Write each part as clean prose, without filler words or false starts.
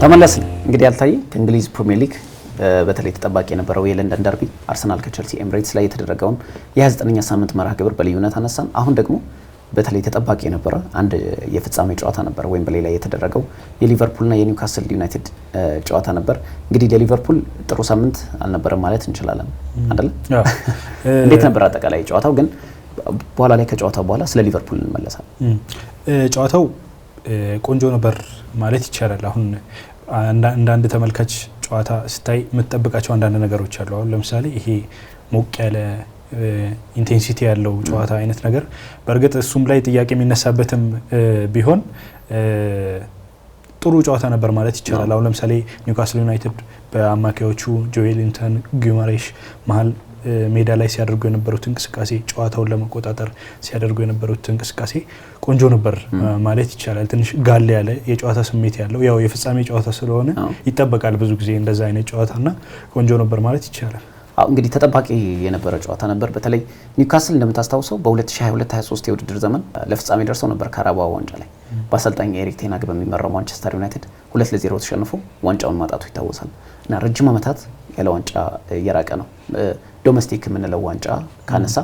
ተመለስን እንግዲህ ያልታየ ከእንግሊዝ ፕሪሚየር ሊግ በተለይ ተጠባቂ የነበረው የለንደን ደርቢ አርሰናል ከቸልሲ ኤምሬትስ ላይ የተደረገውን የ29ኛ ሳምንት መርሃ ግብር በልዩነት አነሳን። አሁን ደግሞ በተለይ ተጠባቂ የነበረ አንድ የፍጻሜ ጨዋታ ነበር ዌምብሌይ ላይ የተደረገው የሊቨርፑልና የኒውካስል ዩናይትድ ጨዋታ ነበር። እንግዲህ ለሊቨርፑል ጥሩ ሳምንት አልነበረም ማለት እንችላለን አይደል? እንዴት ነበር አጠቃላይ ጨዋታው? ግን በኋላ ላይ ከጨዋታው በኋላ ስለ ሊቨርፑል እንመለሳለን። ጨዋታው ቆንጆ ነበር ማለት ይቻላል። አሁን አንዳንድ ተመልካች ጨዋታ ስታይ የምትጠብቃቸው አንዳንድ ነገሮች አሉ። አሁን ለምሳሌ ይሄ ሞቅ ያለ ኢንቴንሲቲ ያለው ጨዋታ አይነት ነገር በእርግጥ እሱም ላይ ጥያቄ የሚነሳበትም ቢሆን ጥሩ ጨዋታ ነበር ማለት ይቻላል። አሁን ለምሳሌ ኒውካስል ዩናይትድ በአማካዮቹ ጆኤሊንተን ጊማሬሽ መሀል ሜዳ ላይ ሲያደርጉ የነበሩት እንቅስቃሴ ጨዋታውን ለመቆጣጠር ሲያደርጉ የነበሩት እንቅስቃሴ ቆንጆ ነበር ማለት ይቻላል። ትንሽ ጋል ያለ የጨዋታ ስሜት ያለው ያው የፍጻሜ ጨዋታ ስለሆነ ይጠበቃል ብዙ ጊዜ እንደዛ አይነት ጨዋታና ቆንጆ ነበር ማለት ይቻላል። እንግዲህ ተጠባቂ የነበረ ጨዋታ ነበር። በተለይ ኒውካስል እንደምታስታውሰው በ2022-23 የውድድር ዘመን ለፍጻሜ ደርሰው ነበር ካራባኦ ዋንጫ ላይ በአሰልጣኝ ኤሪክ ቴን ሃግ በሚመራው ማንቸስተር ዩናይትድ 2-0 ተሸንፎ ዋንጫውን ማጣቱ ይታወሳል። እና ረጅም ዓመታት ያለ ዋንጫ እየራቀ ነው። ዶሜስቲክ የምንለው ዋንጫ ካነሳ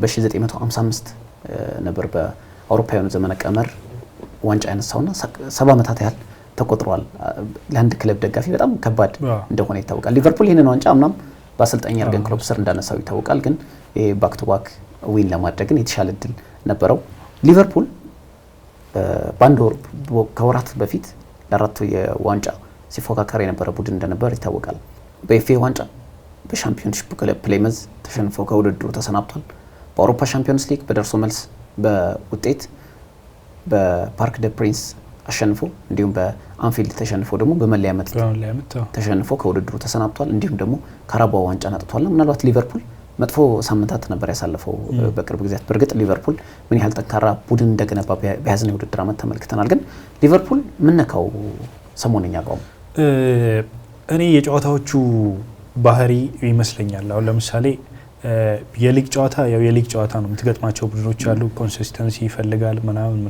በ1955 ነበር በአውሮፓውያኑ ዘመነ ቀመር ዋንጫ ያነሳውና 70 ዓመታት ያህል ተቆጥሯል። ለአንድ ክለብ ደጋፊ በጣም ከባድ እንደሆነ ይታወቃል። ሊቨርፑል ይህንን ዋንጫ አምናም በአሰልጣኝ የርገን ክሎፕ ስር እንዳነሳው ይታወቃል። ግን ባክ ቱ ባክ ዊን ለማድረግ የተሻለ እድል ነበረው። ሊቨርፑል በአንድ ወር ከወራት በፊት ለአራቱ የዋንጫ ሲፎካከር የነበረ ቡድን እንደነበር ይታወቃል። በኤፍኤ ዋንጫ በሻምፒዮንሺፕ ክለብ ፕሌመዝ ተሸንፎ ከውድድሩ ተሰናብቷል። በአውሮፓ ሻምፒዮንስ ሊግ በደርሶ መልስ በውጤት በፓርክ ደ ፕሪንስ አሸንፎ እንዲሁም በአንፊልድ ተሸንፎ ደግሞ በመለያ ምት ተሸንፎ ከውድድሩ ተሰናብቷል። እንዲሁም ደግሞ ካራባኦ ዋንጫን አጥቷል። ምናልባት ሊቨርፑል መጥፎ ሳምንታት ነበር ያሳለፈው በቅርብ ጊዜያት። በእርግጥ ሊቨርፑል ምን ያህል ጠንካራ ቡድን እንደገነባ በያዝነው የውድድር ዓመት ተመልክተናል። ግን ሊቨርፑል ምን ነካው ሰሞነኛ አቋሙ? እኔ የጨዋታዎቹ ባህሪ ይመስለኛል። አሁን ለምሳሌ የሊግ ጨዋታ ያው የሊግ ጨዋታ ነው። የምትገጥማቸው ቡድኖች አሉ፣ ኮንሲስተንሲ ይፈልጋል ምናምን።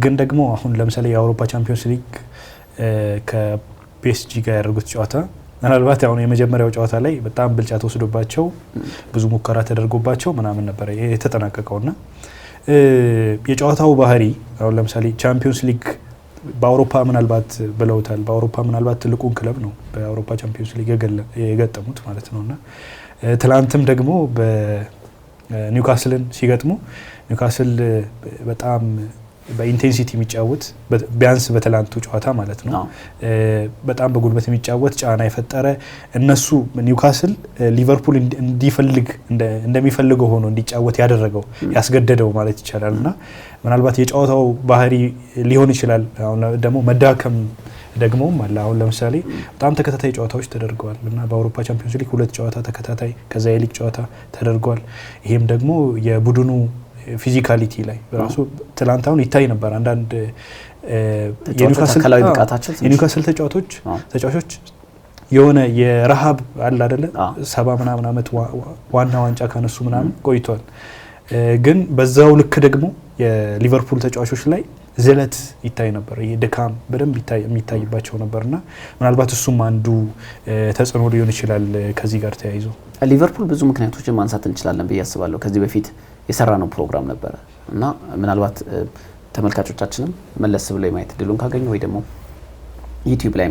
ግን ደግሞ አሁን ለምሳሌ የአውሮፓ ቻምፒዮንስ ሊግ ከፒኤስጂ ጋር ያደረጉት ጨዋታ ምናልባት አሁን የመጀመሪያው ጨዋታ ላይ በጣም ብልጫ ተወስዶባቸው ብዙ ሙከራ ተደርጎባቸው ምናምን ነበር የተጠናቀቀውና የጨዋታው ባህሪ አሁን ለምሳሌ ቻምፒዮንስ ሊግ በአውሮፓ ምናልባት ብለውታል። በአውሮፓ ምናልባት ትልቁን ክለብ ነው በአውሮፓ ቻምፒዮንስ ሊግ የገጠሙት ማለት ነውና ትላንትም ደግሞ በኒውካስልን ሲገጥሙ ኒውካስል በጣም በኢንቴንሲቲ የሚጫወት ቢያንስ በትላንቱ ጨዋታ ማለት ነው በጣም በጉልበት የሚጫወት ጫና የፈጠረ እነሱ ኒውካስል ሊቨርፑል እንዲፈልግ እንደሚፈልገው ሆኖ እንዲጫወት ያደረገው ያስገደደው ማለት ይቻላልና ምናልባት የጨዋታው ባህሪ ሊሆን ይችላል። አሁን ደግሞ መዳከም ደግሞም አለ። አሁን ለምሳሌ በጣም ተከታታይ ጨዋታዎች ተደርገዋል እና በአውሮፓ ቻምፒዮንስ ሊግ 2 ጨዋታ ተከታታይ ከዛ የሊግ ጨዋታ ተደርጓል። ይሄም ደግሞ የቡድኑ ፊዚካሊቲ ላይ ራሱ ትላንታውን ይታይ ነበር። አንዳንድ የኒውካስል ተጫዋቾች የሆነ የረሃብ አለ አይደለ 70 ምናምን ዓመት ዋና ዋንጫ ካነሱ ምናምን ቆይቷል። ግን በዛው ልክ ደግሞ የሊቨርፑል ተጫዋቾች ላይ ዝለት ይታይ ነበር። ይሄ ድካም በደንብ የሚታይባቸው ነበርና ምናልባት እሱም አንዱ ተጽዕኖ ሊሆን ይችላል ከዚህ ጋር ተያይዞ። ሊቨርፑል ብዙ ምክንያቶችን ማንሳት እንችላለን ብዬ አስባለሁ። ከዚህ በፊት የሰራነው ፕሮግራም ነበረ እና ምናልባት ተመልካቾቻችንም መለስ ብለው የማየት እድሉን ካገኙ ወይ ደግሞ ዩቲዩብ ላይ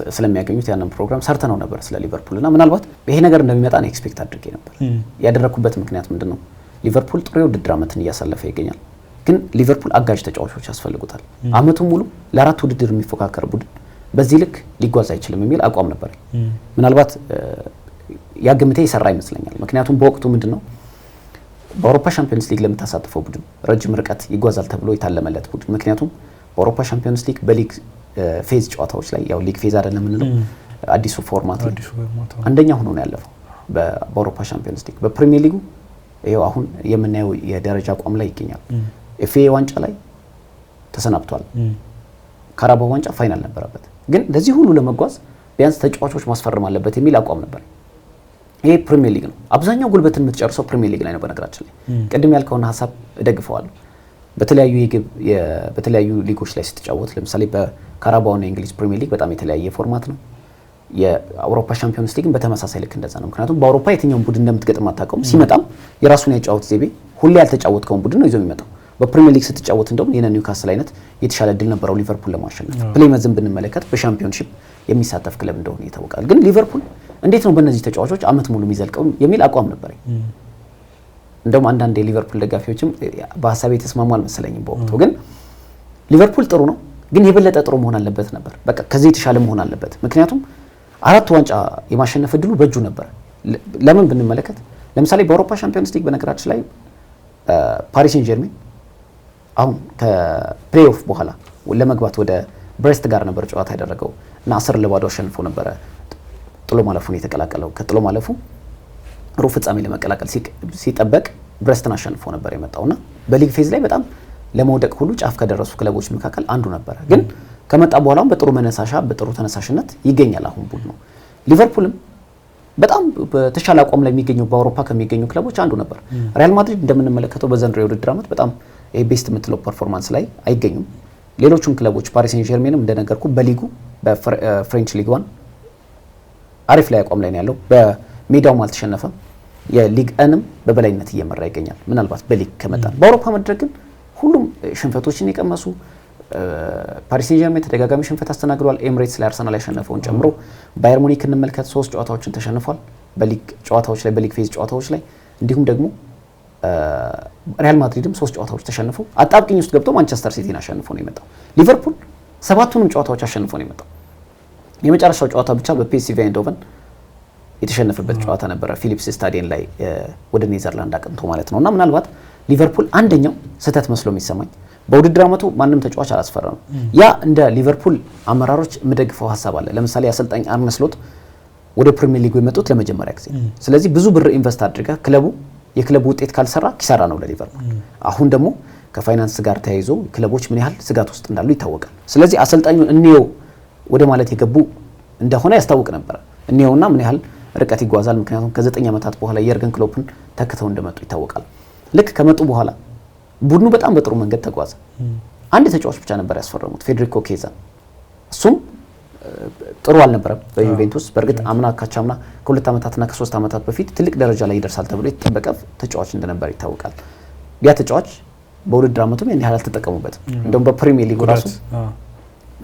ስለሚያገኙት ያንን ፕሮግራም ሰርተነው ነበር ስለ ሊቨርፑል እና ምናልባት ይሄ ነገር እንደሚመጣ ነው ኤክስፔክት አድርጌ ነበር። ያደረኩበት ምክንያት ምንድነው? ሊቨርፑል ጥሩ የውድድር ዓመትን እያሳለፈ ይገኛል። ግን ሊቨርፑል አጋዥ ተጫዋቾች ያስፈልጉታል። አመቱን ሙሉ ለአራት ውድድር የሚፎካከር ቡድን በዚህ ልክ ሊጓዝ አይችልም የሚል አቋም ነበር። ምናልባት ያግምቴ ይሰራ ይመስለኛል። ምክንያቱም በወቅቱ ምንድነው በአውሮፓ ሻምፒዮንስ ሊግ ለምታሳትፈው ቡድን ረጅም ርቀት ይጓዛል ተብሎ የታለመለት ቡድን። ምክንያቱም በአውሮፓ ሻምፒዮንስ ሊግ በሊግ ፌዝ ጨዋታዎች ላይ ያው ሊግ ፌዝ አይደለም የምንለው አዲሱ ፎርማት አንደኛ ሆኖ ነው ያለፈው በአውሮፓ ሻምፒዮንስ ሊግ። በፕሪሚየር ሊጉ ይሄው አሁን የምናየው የደረጃ አቋም ላይ ይገኛል። ኤፍኤ ዋንጫ ላይ ተሰናብቷል። ካራባኦ ዋንጫ ፋይናል ነበረበት። ግን ለዚህ ሁሉ ለመጓዝ ቢያንስ ተጫዋቾች ማስፈረም አለበት የሚል አቋም ነበር። ይሄ ፕሪሚየር ሊግ ነው። አብዛኛው ጉልበትን የምትጨርሰው ፕሪሚየር ሊግ ላይ ነው። በነገራችን ላይ ቅድም ያልከውን ሐሳብ እደግፈዋለሁ። በተለያዩ ሊጎች ላይ ስትጫወት ለምሳሌ በካራባኦ እና የእንግሊዝ ፕሪሚየር ሊግ በጣም የተለያየ ፎርማት ነው። የአውሮፓ ቻምፒዮንስ ሊግን በተመሳሳይ ልክ እንደዛ ነው። ምክንያቱም በአውሮፓ የትኛውን ቡድን እንደምትገጥም አታውቀውም። ሲመጣም የራሱን ያጫወት ዘይቤ ሁሌ ያልተጫወትከውን ቡድን ነው ይዞ የሚመጣው። በፕሪሚየር ሊግ ስትጫወት እንደውም የነ ኒውካስል አይነት የተሻለ እድል ነበረው ሊቨርፑል ለማሸነፍ። ፕሌመዝን ብንመለከት በሻምፒዮንሺፕ የሚሳተፍ ክለብ እንደሆነ ይታወቃል። ግን ሊቨርፑል እንዴት ነው በእነዚህ ተጫዋቾች አመት ሙሉ የሚዘልቀው የሚል አቋም ነበረኝ። እንደውም አንዳንድ የሊቨርፑል ደጋፊዎችም በሀሳቤ የተስማሙ አልመሰለኝም በወቅቱ። ግን ሊቨርፑል ጥሩ ነው፣ ግን የበለጠ ጥሩ መሆን አለበት ነበር። በቃ ከዚህ የተሻለ መሆን አለበት። ምክንያቱም 4 ዋንጫ የማሸነፍ እድሉ በእጁ ነበር። ለምን ብንመለከት ለምሳሌ በአውሮፓ ቻምፒዮንስ ሊግ በነገራችን ላይ ፓሪስ ሴን ጀርሜን አሁን ከፕሌይኦፍ በኋላ ለመግባት ወደ ብሬስት ጋር ነበር ጨዋታ ያደረገው እና 10-2 አሸንፎ ነበረ ጥሎ ማለፉን የተቀላቀለው። ከጥሎ ማለፉ ሩብ ፍጻሜ ለመቀላቀል ሲጠበቅ ብሬስትን አሸንፎ ነበር የመጣውና በሊግ ፌዝ ላይ በጣም ለመውደቅ ሁሉ ጫፍ ከደረሱ ክለቦች መካከል አንዱ ነበረ። ግን ከመጣ በኋላም በጥሩ ተነሳሽነት ይገኛል አሁን ቡድኑ። ሊቨርፑልም በጣም በተሻለ አቋም ላይ የሚገኘው በአውሮፓ ከሚገኙ ክለቦች አንዱ ነበር። ሪያል ማድሪድ እንደምንመለከተው በዘንድሮ የውድድር ዓመት በጣም ቤስት የምትለው ፐርፎርማንስ ላይ አይገኙም። ሌሎቹም ክለቦች ፓሪስ ሴን ጀርሜንም እንደነገርኩ በሊጉ በፍሬንች ሊግ 1 አሪፍ ላይ አቋም ላይ ነው ያለው። በሜዳውም አልተሸነፈም። የሊግ አንም በበላይነት እየመራ ይገኛል። ምናልባት በሊግ ከመጣን በአውሮፓ መድረክ ግን ሁሉም ሽንፈቶችን የቀመሱ ፓሪስ ሴን ጀርሜን ተደጋጋሚ ሽንፈት አስተናግዷል። ኤምሬትስ ላይ አርሰናል ያሸነፈውን ጨምሮ ባየር ሙኒክ እንመልከት 3 ጨዋታዎችን ተሸንፏል በሊግ ጨዋታዎች ላይ በሊግ ፌዝ ጨዋታዎች ላይ። እንዲሁም ደግሞ ሪያል ማድሪድም 3 ጨዋታዎች ተሸንፎ አጣብቂኝ ውስጥ ገብቶ ማንቸስተር ሲቲን አሸንፎ ነው የመጣው። ሊቨርፑል 7ቱንም ጨዋታዎች አሸንፎ ነው የመጣው። የመጨረሻው ጨዋታ ብቻ በፒኤስቪ አይንዶቨን የተሸነፈበት ጨዋታ ነበረ ፊሊፕስ ስታዲየም ላይ ወደ ኔዘርላንድ አቅንቶ ማለት ነውና ምናልባት ሊቨርፑል አንደኛው ስህተት መስሎ የሚሰማኝ በውድድር ዓመቱ ማንም ተጫዋች አላስፈረም። ያ እንደ ሊቨርፑል አመራሮች የምደግፈው ሀሳብ አለ። ለምሳሌ አሰልጣኝ አርነ ስሎት ወደ ፕሪሚየር ሊግ የመጡት ለመጀመሪያ ጊዜ። ስለዚህ ብዙ ብር ኢንቨስት አድርጋ የክለቡ ውጤት ካልሰራ ኪሳራ ነው ለሊቨርፑል። አሁን ደግሞ ከፋይናንስ ጋር ተያይዞ ክለቦች ምን ያህል ስጋት ውስጥ እንዳሉ ይታወቃል። ስለዚህ አሰልጣኙን እንየው ወደ ማለት የገቡ እንደሆነ ያስታውቅ ነበር። እንየውና ምን ያህል ርቀት ይጓዛል። ምክንያቱም ከ9 ዓመታት በኋላ የርገን ክሎፕን ተክተው እንደመጡ ይታወቃል። ልክ ከመጡ በኋላ ቡድኑ በጣም በጥሩ መንገድ ተጓዘ። አንድ ተጫዋች ብቻ ነበር ያስፈረሙት፣ ፌዴሪኮ ኬዛ። እሱም ጥሩ አልነበረም በዩቬንቱስ። በእርግጥ አምና ካቻምና ከ2 ዓመታትና ከ3 ዓመታት በፊት ትልቅ ደረጃ ላይ ይደርሳል ተብሎ የተጠበቀ ተጫዋች እንደነበር ይታወቃል። ያ ተጫዋች በውድድር ዓመቱም ያን ያህል አልተጠቀሙበትም። እንደውም በፕሪሚየር ሊግ ራሱ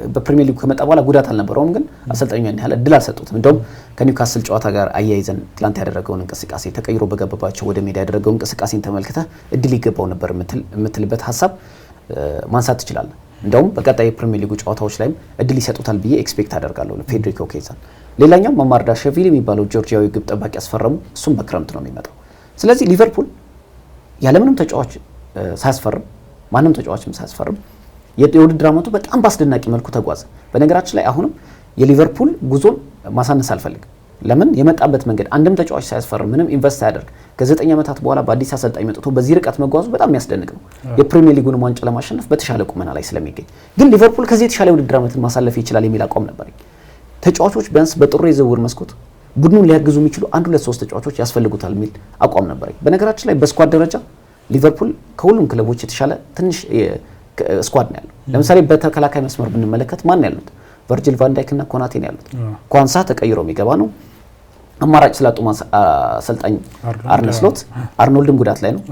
በፕሪሚየር ሊግ ከመጣ በኋላ ጉዳት አልነበረውም፣ ግን አሰልጣኙ ያን ያህል እድል አልሰጡትም። እንደውም ከኒውካስል ጨዋታ ጋር አያይዘን ትላንት ያደረገውን እንቅስቃሴ ተቀይሮ በገባባቸው ወደ ሜዳ ያደረገውን እንቅስቃሴን ተመልክተ እድል ይገባው ነበር የምትልበት ሀሳብ ማንሳት ትችላለህ። እንደውም በቀጣይ የፕሪሚየር ሊጉ ጨዋታዎች ላይም እድል ይሰጡታል ብዬ ኤክስፔክት አደርጋለሁ ፌዴሪኮ ኬዛን። ሌላኛው ማማርዳሽቪሊ የሚባለው ጆርጂያዊ ግብ ጠባቂ ያስፈረሙ፣ እሱም በክረምት ነው የሚመጣው። ስለዚህ ሊቨርፑል ያለምንም ተጫዋች ሳያስፈርም ማንም ተጫዋችም ሳያስፈርም የውድድር ዓመቱ በጣም በአስደናቂ መልኩ ተጓዘ። በነገራችን ላይ አሁንም የሊቨርፑል ጉዞን ማሳነስ አልፈልግም። ለምን የመጣበት መንገድ አንድም ተጫዋች ሳያስፈርም ምንም ኢንቨስት ሳያደርግ ከ9 ዓመታት በኋላ በአዲስ አሰልጣኝ መጥቶ በዚህ ርቀት መጓዙ በጣም የሚያስደንቅ ነው። የፕሪሚየር ሊጉን ዋንጫ ለማሸነፍ በተሻለ ቁመና ላይ ስለሚገኝ ግን ሊቨርፑል ከዚህ የተሻለ የውድድር ዓመትን ማሳለፍ ይችላል የሚል አቋም ነበረኝ። ተጫዋቾች ቢያንስ በጥሩ የዝውውር መስኮት ቡድኑን ሊያግዙ የሚችሉ 1-2-3 ተጫዋቾች ያስፈልጉታል የሚል አቋም ነበረኝ። በነገራችን ላይ በስኳድ ደረጃ ሊቨርፑል ከሁሉም ክለቦች የተሻለ ትንሽ ስኳድ ነው ያለው። ለምሳሌ በተከላካይ መስመር ብንመለከት ማን ያሉት? ቨርጂል ቫን ዳይክ እና ኮናቴ ነው ያሉት። ኳንሳ ተቀይሮ የሚገባ ነው። አማራጭ ስላጡ አሰልጣኝ አርነ ስሎት አርኖልድም ጉዳት ላይ ነው።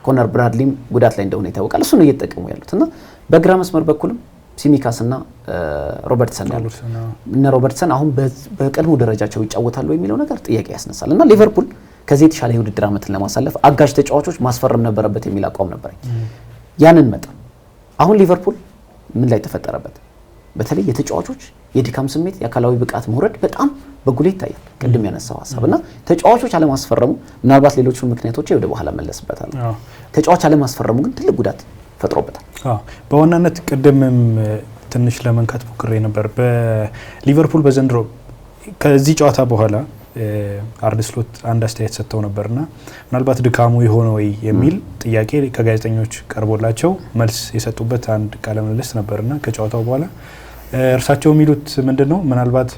ኮነር ብራድሊም ጉዳት ላይ እንደሆነ ይታወቃል። እሱ ነው እየተጠቀሙ ያሉት እና በግራ መስመር በኩልም ሲሚካስ እና ሮበርትሰን ያሉት እና ሮበርትሰን አሁን በቀድሞ ደረጃቸው ይጫወታሉ የሚለው ነገር ጥያቄ ያስነሳል እና ሊቨርፑል ከዚህ የተሻለ የውድድር ዓመትን ለማሳለፍ አጋዥ ተጫዋቾች ማስፈረም ነበረበት የሚል አቋም ነበር። ያንን መጣ። አሁን ሊቨርፑል ምን ላይ ተፈጠረበት? በተለይ የተጫዋቾች የድካም ስሜት፣ የአካላዊ ብቃት መውረድ በጣም በጉልህ ይታያል። ቅድም ያነሳው ሀሳብና ተጫዋቾች አለማስፈረሙ ምናልባት ሌሎቹ ምክንያቶች ወደ በኋላ መለስበታለሁ። ተጫዋች አለማስፈረሙ ግን ትልቅ ጉዳት ፈጥሮበታል። በዋናነት ቅድምም ትንሽ ለመንካት ሞክሬ ነበር። በሊቨርፑል በዘንድሮ ከዚህ ጨዋታ በኋላ አርነ ስሎት አንድ አስተያየት ሰጥተው ነበርና ምናልባት ድካሙ የሆነ ወይ የሚል ጥያቄ ከጋዜጠኞች ቀርቦላቸው መልስ የሰጡበት አንድ ቃለ ምልልስ ነበርና ከጨዋታው በኋላ እርሳቸው የሚሉት ምንድነው ምናልባት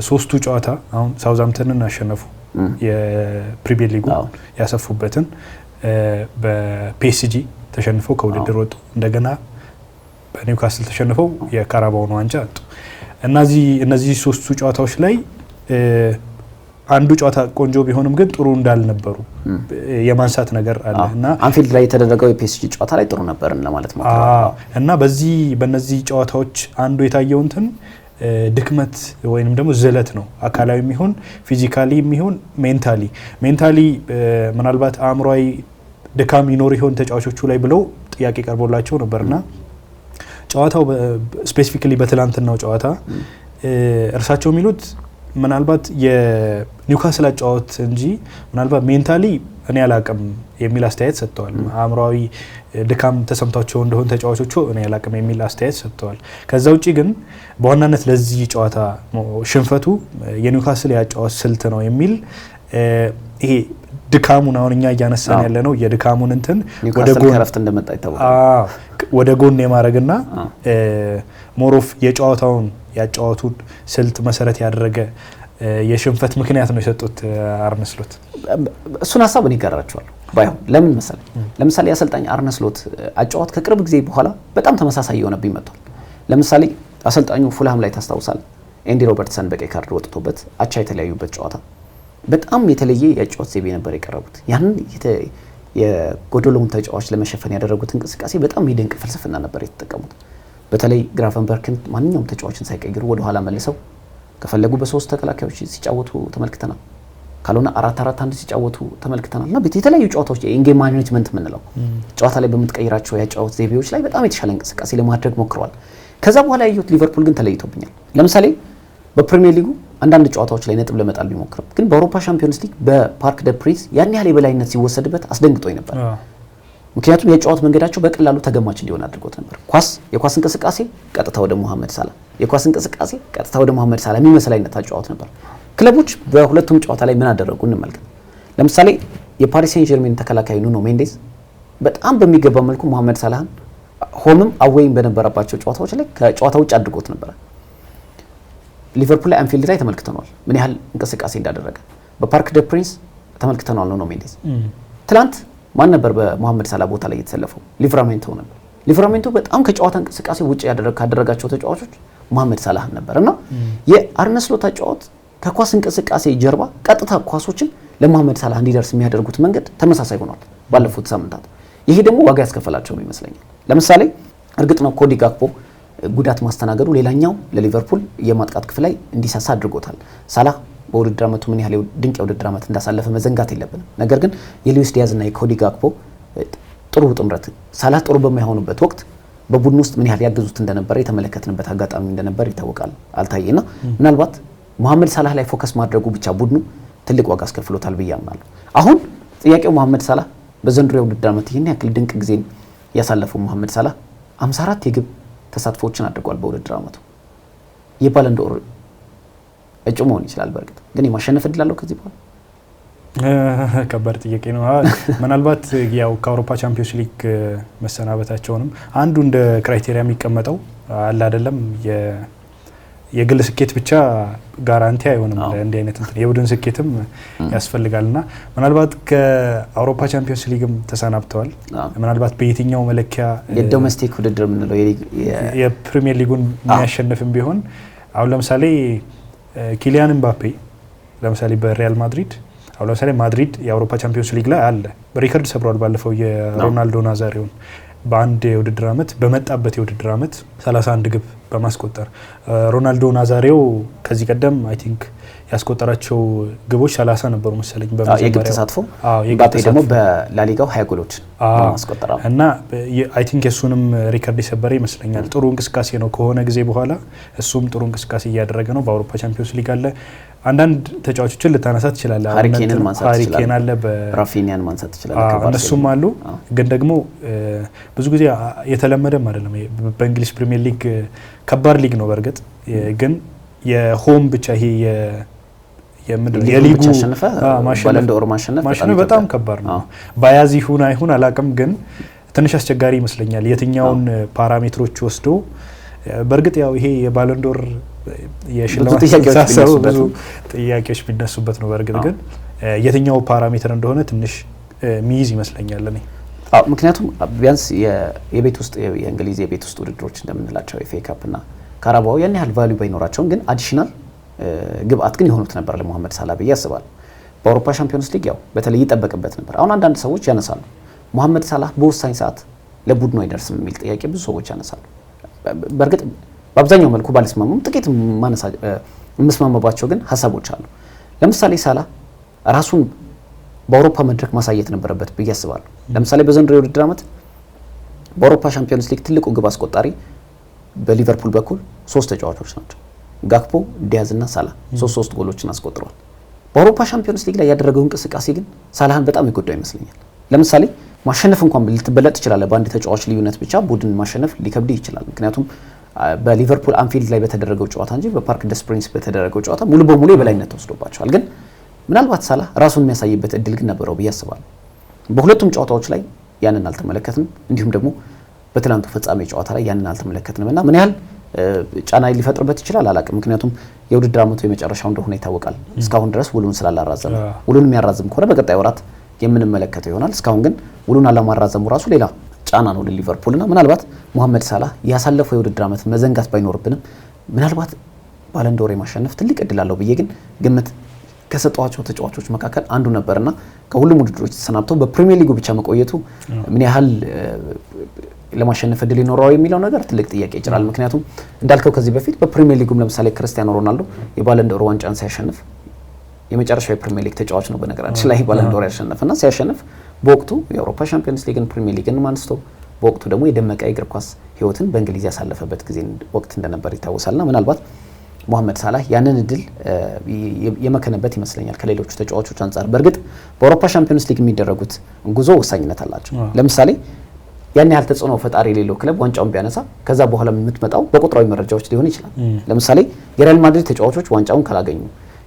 3ቱ ጨዋታ አሁን ሳውዛምፕተንን አሸነፉ፣ የፕሪሚየር ሊጉ ያሰፉበትን በፒኤስጂ ተሸንፈው ከውድድር ወጡ። እንደገና በኒውካስል ተሸንፈው የካራባውን ዋንጫ አጡ። እነዚህ ሶስቱ ጨዋታዎች ላይ አንዱ ጨዋታ ቆንጆ ቢሆንም ግን ጥሩ እንዳልነበሩ የማንሳት ነገር አለ እና አንፊልድ ላይ የተደረገው የፒኤስጂ ጨዋታ ላይ ጥሩ ነበር ለማለት ነው እና በእነዚህ ጨዋታዎች አንዱ የታየው እንትን ድክመት ወይንም ደግሞ ዝለት ነው። አካላዊ የሚሆን ፊዚካሊ የሚሆን ሜንታሊ ምናልባት አእምሯዊ ድካም ይኖር ይሆን ተጫዋቾቹ ላይ ብለው ጥያቄ ቀርቦላቸው ነበርና ጨዋታው ስፔሲፊካሊ በትላንትናው ጨዋታ እርሳቸው የሚሉት ምናልባት የኒውካስል አጫወት እንጂ ምናልባት ሜንታሊ እኔ አላቅም የሚል አስተያየት ሰጥተዋል። አእምሯዊ ድካም ተሰምቷቸው እንደሆነ ተጫዋቾቹ እኔ አላቅም የሚል አስተያየት ሰጥተዋል። ከዛ ውጪ ግን በዋናነት ለዚህ ጨዋታ ሽንፈቱ የኒውካስል ያጫወት ስልት ነው የሚል ይሄ ድካሙን አሁን እኛ እያነሳን ያለ ነው የድካሙን እንትን ወደ ጎን የማድረግና ሞሮፍ የጨዋታውን ያጫወቱን ስልት መሰረት ያደረገ የሽንፈት ምክንያት ነው የሰጡት አርነ ስሎት። እሱን ሀሳብ እኔ ጋራቸዋለሁ ባይሆን ለምን መሰለኝ ለምሳሌ አሰልጣኝ አርነ ስሎት አጫወት ከቅርብ ጊዜ በኋላ በጣም ተመሳሳይ የሆነብኝ መጥቷል። ለምሳሌ አሰልጣኙ ፉልሃም ላይ ታስታውሳል ኤንዲ ሮበርትሰን በቀይ ካርድ ወጥቶበት አቻ የተለያዩበት ጨዋታ በጣም የተለየ ያጫወት ዘይቤ ነበር የቀረቡት። ያንን የጎዶሎውን ተጫዋች ለመሸፈን ያደረጉት እንቅስቃሴ በጣም የሚደንቅ ፍልስፍና ነበር የተጠቀሙት። በተለይ ግራቨንበርክን ማንኛውም ተጫዋችን ሳይቀይሩ ወደ ኋላ መልሰው ከፈለጉ በሶስት ተከላካዮች ሲጫወቱ ተመልክተናል። ካልሆነ 4-4-1 ሲጫወቱ ተመልክተናል። እና የተለያዩ ጨዋታዎች የኢንጌም ማኔጅመንት የምንለው ጨዋታ ላይ በምትቀይራቸው ያጫወት ዘይቤዎች ላይ በጣም የተሻለ እንቅስቃሴ ለማድረግ ሞክረዋል። ከዛ በኋላ ያዩት ሊቨርፑል ግን ተለይቶብኛል። ለምሳሌ በፕሪሚየር ሊጉ አንዳንድ ጨዋታዎች ላይ ነጥብ ለመጣል ቢሞክርም ግን በአውሮፓ ቻምፒዮንስ ሊግ በፓርክ ደ ፕሪንስ ያን ያህል የበላይነት ሲወሰድበት አስደንግጦኝ ነበር። ምክንያቱም የጨዋታ መንገዳቸው በቀላሉ ተገማች እንዲሆን አድርጎት ነበር። የኳስ እንቅስቃሴ ቀጥታ ወደ መሐመድ ሳላ፣ የኳስ እንቅስቃሴ ቀጥታ ወደ መሐመድ ሳላ የሚመስል አይነት አጫዋት ነበር። ክለቦች በሁለቱም ጨዋታ ላይ ምን አደረጉ እንመልከት። ለምሳሌ የፓሪስ ሴን ጀርሜን ተከላካይ ኑኖ ሜንዴዝ በጣም በሚገባ መልኩ መሐመድ ሳላህን ሆምም አዌይም በነበረባቸው ጨዋታዎች ላይ ከጨዋታ ውጭ አድርጎት ነበር። ሊቨርፑል ላይ አንፊልድ ላይ ተመልክተናል ምን ያህል እንቅስቃሴ እንዳደረገ። በፓርክ ደ ፕሪንስ ተመልክተናል ኑኖ ሜንዴዝ። ትላንት ማን ነበር በመሐመድ ሳላ ቦታ ላይ የተሰለፈው? ሊቨራሜንቶ ነበር። ሊቨራሜንቶ በጣም ከጨዋታ እንቅስቃሴ ውጭ ካደረጋቸው ተጫዋቾች መሐመድ ሳላህ ነበርና የአርነ ስሎት ተጫዋች ከኳስ እንቅስቃሴ ጀርባ ቀጥታ ኳሶችን ለመሐመድ ሳላህ እንዲደርስ የሚያደርጉት መንገድ ተመሳሳይ ሆኗል ባለፉት ሳምንታት። ይሄ ደግሞ ዋጋ ያስከፈላቸው ይመስለኛል። ለምሳሌ እርግጥ ነው ኮዲ ጋክፖ ጉዳት ማስተናገዱ ሌላኛው ለሊቨርፑል የማጥቃት ክፍል ላይ እንዲሳሳ አድርጎታል። ሳላህ በውድድር ዓመቱ ምን ያህል ድንቅ የውድድር ዓመት እንዳሳለፈ መዘንጋት የለብንም። ነገር ግን የሉዊስ ዲያዝ እና የኮዲ ጋክፖ ጥሩ ጥምረት ሳላህ ጥሩ በማይሆኑበት ወቅት በቡድን ውስጥ ምን ያህል ያገዙት እንደነበረ የተመለከትንበት አጋጣሚ እንደነበር ይታወቃል። አልታየና ምናልባት መሐመድ ሳላህ ላይ ፎከስ ማድረጉ ብቻ ቡድኑ ትልቅ ዋጋ አስከፍሎታል ብዬ አምናለሁ። አሁን ጥያቄው መሐመድ ሳላህ በዘንድሮ የውድድር ዓመት ይህን ያክል ድንቅ ጊዜን ያሳለፈው መሐመድ ሳላህ 54 የግብ ተሳትፎችን አድርጓል በውድድር ዓመቱ። የባለን ዶር እጩ መሆን ይችላል። በእርግጥ ግን የማሸነፍ እድል አለው ከዚህ በኋላ? ከባድ ጥያቄ ነው። ምናልባት ያው ከአውሮፓ ቻምፒዮንስ ሊግ መሰናበታቸውንም አንዱ እንደ ክራይቴሪያ የሚቀመጠው አለ አይደለም የግል ስኬት ብቻ ጋራንቲ አይሆንም። ለእንዲህ አይነት እንትን የቡድን ስኬትም ያስፈልጋልና ምናልባት ከአውሮፓ ቻምፒዮንስ ሊግም ተሰናብተዋል። ምናልባት በየትኛው መለኪያ የዶሜስቲክ ውድድር የምንለው የፕሪሚየር ሊጉን የሚያሸንፍም ቢሆን አሁን ለምሳሌ ኪሊያን ምባፔ ለምሳሌ በሪያል ማድሪድ አሁን ለምሳሌ ማድሪድ የአውሮፓ ቻምፒዮንስ ሊግ ላይ አለ በሪከርድ ሰብሯል። ባለፈው የሮናልዶ ናዛሪዮን በአንድ የውድድር ዓመት በመጣበት የውድድር ዓመት 31 ግብ በማስቆጠር ሮናልዶ ናዛሪዮ ከዚህ ቀደም አይ ቲንክ ያስቆጠራቸው ግቦች 30 ነበሩ መሰለኝ የግብ ተሳትፎ። ምባፔ ደግሞ በላሊጋው 20 ጎሎች በማስቆጠር እና አይ ቲንክ የሱንም ሪከርድ የሰበረ ይመስለኛል። ጥሩ እንቅስቃሴ ነው ከሆነ ጊዜ በኋላ እሱም ጥሩ እንቅስቃሴ እያደረገ ነው። በአውሮፓ ቻምፒዮንስ ሊግ አለ። አንዳንድ ተጫዋቾችን ልታነሳ ትችላለህ። ሃሪኬንን ማንሳት ሃሪኬን አለ፣ ራፊኒያን ማንሳት ትችላለህ። እነሱም አሉ። ግን ደግሞ ብዙ ጊዜ የተለመደም አይደለም። በእንግሊዝ ፕሪሚየር ሊግ ከባድ ሊግ ነው በእርግጥ ግን የሆም ብቻ ይሄ የሊጉ ማሸነፍ በጣም ከባድ ነው። ባያዝ ይሁን አይሁን አላቅም ግን ትንሽ አስቸጋሪ ይመስለኛል። የትኛውን ፓራሜትሮች ወስዶ በእርግጥ ያው ይሄ የባለንዶር የሽልማት ብዙ ጥያቄዎች ቢነሱበት ነው። በእርግጥ ግን የትኛው ፓራሜትር እንደሆነ ትንሽ ሚይዝ ይመስለኛል እኔ። ምክንያቱም ቢያንስ የቤት ውስጥ የእንግሊዝ የቤት ውስጥ ውድድሮች እንደምንላቸው ኤፍኤ ካፕ እና ካራባኦ ያን ያህል ቫልዩ ባይኖራቸውም ግን አዲሽናል ግብአት ግን የሆኑት ነበር ለሞሐመድ ሳላ ብዬ አስባለሁ። በአውሮፓ ሻምፒዮንስ ሊግ ያው በተለይ ይጠበቅበት ነበር። አሁን አንዳንድ ሰዎች ያነሳሉ ሞሐመድ ሳላ በወሳኝ ሰዓት ለቡድኑ አይደርስም የሚል ጥያቄ ብዙ ሰዎች ያነሳሉ። በእርግጥ በአብዛኛው መልኩ ባልስማማም ጥቂት የምስማማባቸው ግን ሀሳቦች አሉ። ለምሳሌ ሳላ ራሱን በአውሮፓ መድረክ ማሳየት ነበረበት ብዬ አስባለሁ። ለምሳሌ በዘንድሮ የውድድር ዓመት በአውሮፓ ሻምፒዮንስ ሊግ ትልቁ ግብ አስቆጣሪ በሊቨርፑል በኩል 3 ተጫዋቾች ናቸው። ጋክፖ፣ ዲያዝ እና ሳላ 3 ጎሎችን አስቆጥረዋል። በአውሮፓ ሻምፒዮንስ ሊግ ላይ ያደረገው እንቅስቃሴ ግን ሳላህን በጣም ይጎዳው ይመስለኛል። ለምሳሌ ማሸነፍ እንኳን ልትበለጥ ትችላለህ። በአንድ ተጫዋች ልዩነት ብቻ ቡድን ማሸነፍ ሊከብድ ይችላል። ምክንያቱም በሊቨርፑል አንፊልድ ላይ በተደረገው ጨዋታ እንጂ በፓርክ ደስ ፕሪንስ በተደረገው ጨዋታ ሙሉ በሙሉ የበላይነት ተወስዶባቸዋል። ግን ምናልባት ሳላህ ራሱን የሚያሳይበት እድል ግን ነበረው ብዬ አስባለሁ። በሁለቱም ጨዋታዎች ላይ ያንን አልተመለከትንም። እንዲሁም ደግሞ በትላንቱ ፍጻሜ ጨዋታ ላይ ያንን አልተመለከትንም እና ምን ያህል ጫና ሊፈጥርበት ይችላል አላውቅም። ምክንያቱም የውድድር ዓመቱ የመጨረሻው እንደሆነ ይታወቃል። እስካሁን ድረስ ውሉን ስላላራዘመ ውሉን የሚያራዝም ከሆነ በቀጣይ ወራት የምንመለከተው ይሆናል። እስካሁን ግን ውሉን አለማራዘሙ ራሱ ሌላ ጫና ነው ለሊቨርፑል እና ምናልባት ሞሐመድ ሳላህ ያሳለፈው የውድድር ዓመት መዘንጋት ባይኖርብንም ምናልባት ባለንዶር የማሸነፍ ትልቅ እድል አለው ብዬ ግን ግምት ከሰጧቸው ተጫዋቾች መካከል አንዱ ነበርና ከሁሉም ውድድሮች ተሰናብተው በፕሪሚየር ሊጉ ብቻ መቆየቱ ምን ያህል ለማሸነፍ እድል ይኖረዋል የሚለው ነገር ትልቅ ጥያቄ ይጭራል። ምክንያቱም እንዳልከው ከዚህ በፊት በፕሪሚየር ሊጉም ለምሳሌ ክርስቲያኖ ሮናልዶ የባለንዶር ዋንጫን ሲያሸንፍ የመጨረሻው የፕሪሚየር ሊግ ተጫዋች ነው በነገራችን ላይ ባለንዶር ያሸነፈና ሲያሸንፍ በወቅቱ የአውሮፓ ሻምፒዮንስ ሊግን ፕሪሚየር ሊግን አንስቶ በወቅቱ ደግሞ የደመቀ የእግር ኳስ ህይወትን በእንግሊዝ ያሳለፈበት ጊዜ ወቅት እንደነበር ይታወሳልና ምናልባት ሞሐመድ ሳላህ ያንን እድል የመከነበት ይመስለኛል ከሌሎቹ ተጫዋቾች አንጻር። በእርግጥ በአውሮፓ ሻምፒዮንስ ሊግ የሚደረጉት ጉዞ ወሳኝነት አላቸው። ለምሳሌ ያን ያህል ተጽዕኖ ፈጣሪ የሌለው ክለብ ዋንጫውን ቢያነሳ ከዛ በኋላ የምትመጣው በቁጥራዊ መረጃዎች ሊሆን ይችላል። ለምሳሌ የሪያል ማድሪድ ተጫዋቾች ዋንጫውን ካላገኙ፣